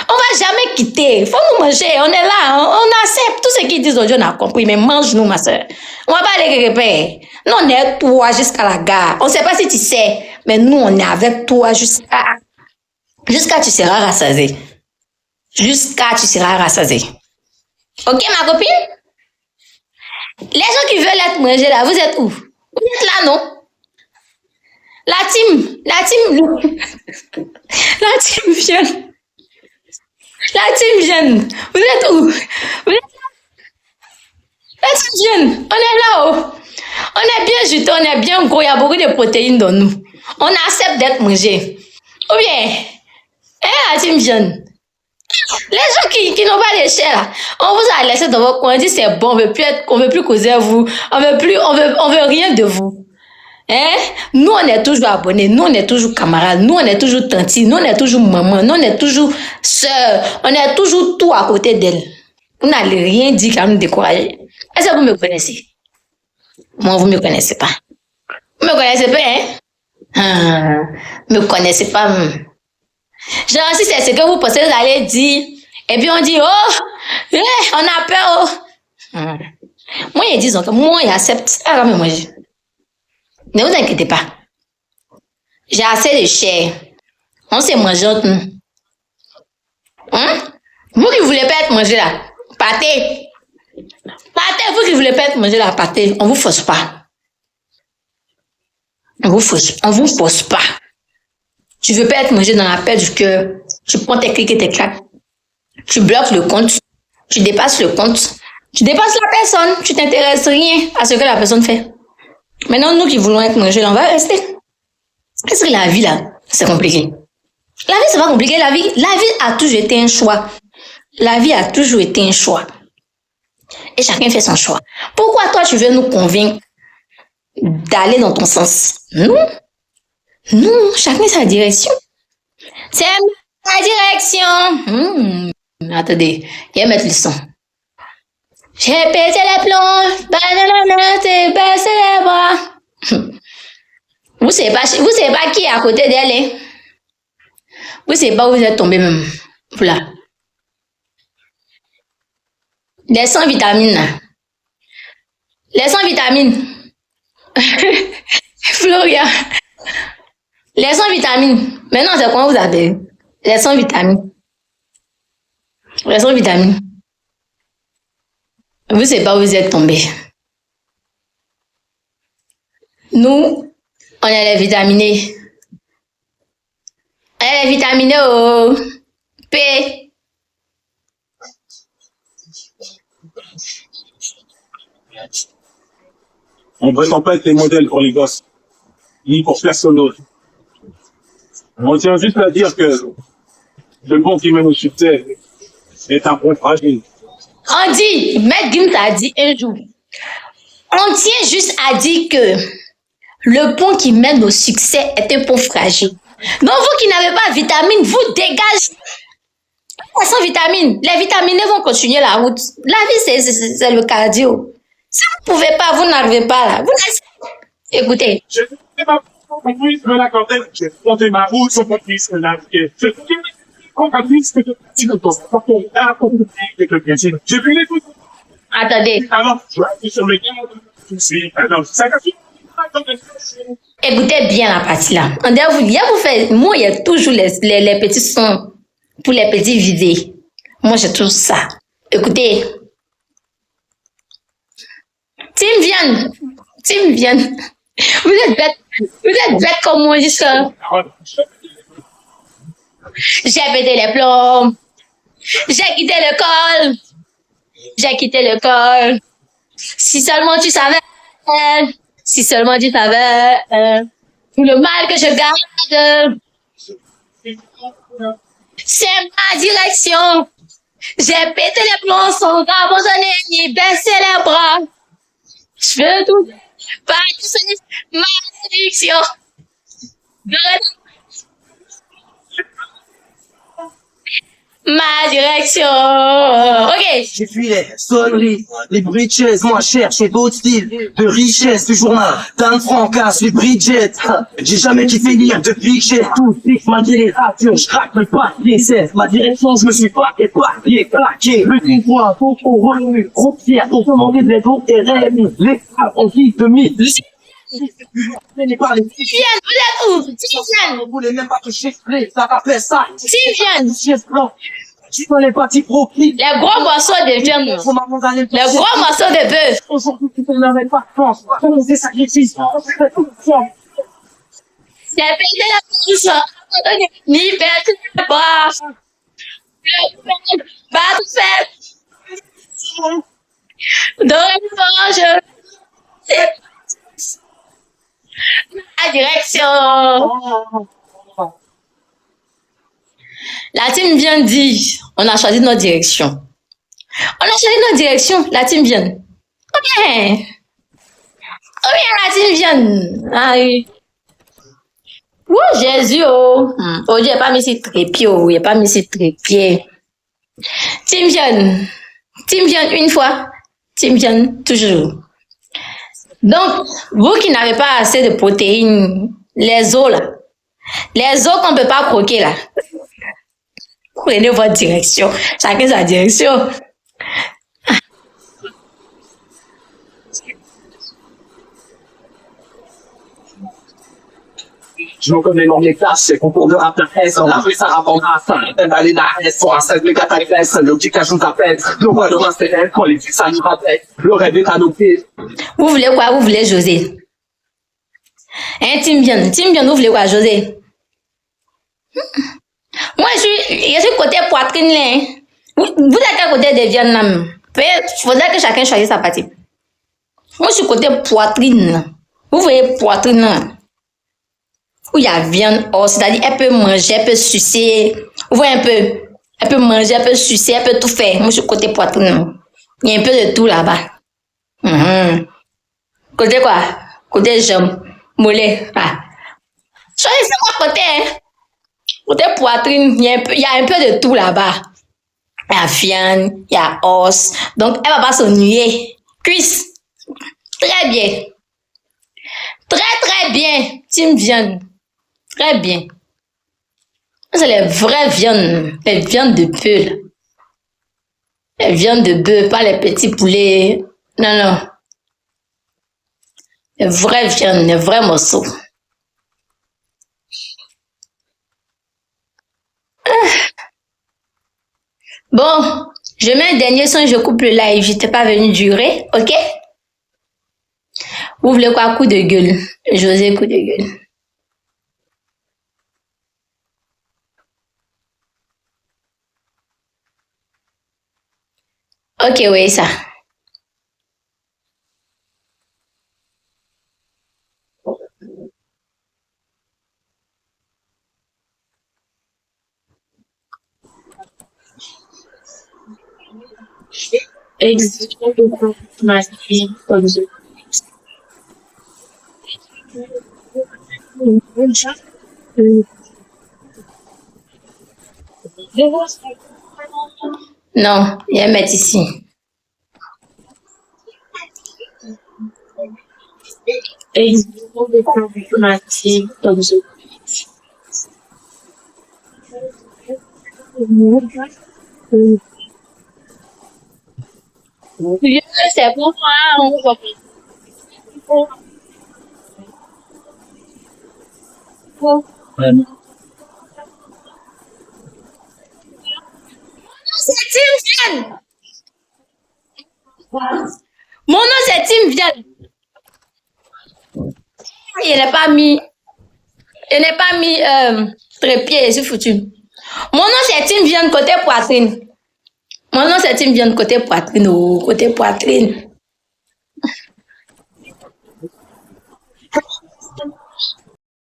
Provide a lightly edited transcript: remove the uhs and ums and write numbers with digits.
On va jamais quitter. Faut nous manger. On est là. On accepte tout ce qu'ils disent aujourd'hui. On a compris. Mais mange-nous, ma soeur. On va pas aller quelque part. Nous, on est avec toi jusqu'à la gare. On sait pas si tu sais. Mais nous, on est avec toi jusqu'à tu seras rassasié. Jusqu'à tu seras rassasié. Ok, ma copine? Les gens qui veulent être mangés là, vous êtes où? Vous êtes là, non? La team jeune. La team jeune. Vous êtes où? Vous êtes là? La team jeune. On est là-haut. On est bien juteux, on est bien gros, il y a beaucoup de protéines dans nous. On accepte d'être mangé. Ou bien, la team jeune. Les gens qui n'ont pas les chairs là, on vous a laissé dans votre coin, on dit c'est bon, on veut plus causer à vous, on veut rien de vous. Hein? Nous, on est toujours abonnés, nous, on est toujours camarades, nous, on est toujours tantes, nous, on est toujours maman, nous, on est toujours sœurs, on est toujours tout à côté d'elle. Vous n'allez rien dire qu'à nous décourager. Est-ce que vous me connaissez? Moi, vous ne me connaissez pas. Vous ne me connaissez pas, hein? Me connaissez pas. Genre, si c'est ce que vous pensez, vous allez dire, et puis on dit, oh, on a peur, oh. Moi, ils disent que moi, j'accepte. Ah, mais moi, ne vous inquiétez pas. J'ai assez de chair. On s'est mangé entre nous. Hein? Vous qui voulez pas être mangé là, partez. Partez, vous qui voulez pas être mangé là, partez. On vous force pas. On vous force pas. Tu veux pas être mangé dans la paix du cœur. Tu prends tes clics et tes claques. Tu bloques le compte. Tu dépasses le compte. Tu dépasses la personne. Tu t'intéresses rien à ce que la personne fait. Maintenant, nous qui voulons être mangés, on va rester. Est-ce que la vie, là, c'est compliqué? La vie, c'est pas compliqué. La vie a toujours été un choix. La vie a toujours été un choix. Et chacun fait son choix. Pourquoi toi, tu veux nous convaincre d'aller dans ton sens? Non, chacun sa direction. C'est ma direction. Attendez, il va mettre le son. J'ai pété les plombs, banana, t'es baissé les bras. Vous savez pas qui est à côté d'elle, hein? Vous savez pas où vous êtes tombé même. Voilà. Les 100 vitamines, là. Les 100 vitamines. Floria. Les 100 vitamines. Maintenant, c'est quoi vous avez? Les 100 vitamines. Les 100 vitamines. Vous savez pas où vous êtes tombé. Nous, on est les vitaminés. On est les vitaminés au P. On ne prétend pas être les modèles pour les gosses, ni pour personne d'autre. On tient juste à dire que le bon qui mène au succès est un pont fragile. On dit, Maître Gims a dit un jour, on tient juste à dire que le pont qui mène au succès est un pont fragile. Donc vous qui n'avez pas de vitamines, vous dégagez. Sans vitamines, les vitamines vont continuer la route. La vie, c'est le cardio. Si vous ne pouvez pas, vous n'arrivez pas là. Écoutez. Je fais ma complice de la cantine, j'ai monté ma route sur mon fils de la vie. Je fais complice que tu ne penses pas qu'on a compris avec le plaisir. J'ai vu les trucs. Attendez. Alors, je vais sur le game. Alors, ça casse. Écoutez bien la partie là. On dirait vous faites, moi, il y a toujours les petits sons pour les petits vidés. Moi, j'ai toujours ça. Écoutez. Team Vienne. Vous êtes bête comme moi, juste. J'ai pété les plombs. J'ai quitté le col. Si seulement tu savais. Tout le mal que je garde. C'est ma direction. J'ai pété les plombs sans abandonner ni baisser les bras. Je veux tout. Pas ma direction. Ma direction. Ok. J'ai fui les sonneries, les bruits de chaises, moi cherche d'autres styles de richesse du journal. Dan Francas, les Bridget. J'ai jamais kiffé lire depuis que j'ai tout fixe, malgré les ratures, je craque le papier, c'est ma direction, je me suis pas épargné, plaqué. Le pouvoir, faut qu'on remue, trop fier, pour demander de l'aide aux rêves. Les femmes ont vie de mythe. Les pas les petits Tivienne, vous êtes où? Tivienne. vous voulez même pas que j'explique, ça va faire ça. Tivienne. Chef blanc. Tu vois les petits profils. Les gros morceaux de viande. Les gros morceaux de bœuf. Aujourd'hui, tu te n'avais pas de chance. Comment c'est sacrifice? J'ai pété la pousse. Liberté de bras. Battre fait. Dans le mange. La direction. La team vient dire, on a choisi notre direction. On a choisi notre direction, la team vient. Ok. Ok, la team vient. Ah oui. Oh, Jésus, oh. Oh, j'ai pas mis ces trépieds, oh. Il a pas mis ces trépieds. Team vient. Team vient une fois. Team vient toujours. Donc, vous qui n'avez pas assez de protéines, les os là, les os qu'on ne peut pas croquer là, prenez votre direction. Chacun sa direction. Je me connais dans mes classes, c'est concours de rap de S, la rue ça rapportera à ça, d'aller dans la S, soit un 5 mégas taille S, le petit cachou t'appelle, le roi de moi c'est elle, quand les filles ça nous rappelle, le rêve est à nos pieds. Vous voulez quoi? Vous voulez José? Hein, Tim Bien, vous voulez quoi, José? Moi, je suis côté poitrine là. Hein. Vous êtes à côté de Vietnam. Il faudrait que chacun choisisse sa partie. Moi, je suis côté poitrine là. Vous voyez poitrine là? Où il y a viande, oh, c'est-à-dire elle peut manger, elle peut sucer. Vous voyez un peu? Elle peut manger, elle peut sucer, elle peut tout faire. Moi, je suis côté poitrine. Il y a un peu de tout là-bas. Côté quoi? Côté jambes, mollets. Ah. Choisissez mon côté. Hein. Côté poitrine, il y a un peu de tout là-bas. Il y a viande, il y a os. Donc, elle va pas s'ennuyer. Cuisse. Très bien. Très bien. Team viande. Très bien. C'est les vraies viandes. Les viandes de bœuf. Les viandes de bœuf, pas les petits poulets. Non. Les vraies viandes, les vrais morceaux. Bon, je mets un dernier son, je coupe le live. J'étais pas venu durer, ok? Vous voulez quoi? Coup de gueule. José, coup de gueule. Ok, oui, ça. Non, il y a un mettre ici. C'est pour moi, on va c'est Tim Vian. Mon nom c'est Tim Vian. Il n'est pas mis. Je n'ai pas mis trépied, c'est foutu. Mon nom c'est Tim Vian côté poitrine. Mon nom c'est Tim Vian côté poitrine. Oh, côté poitrine.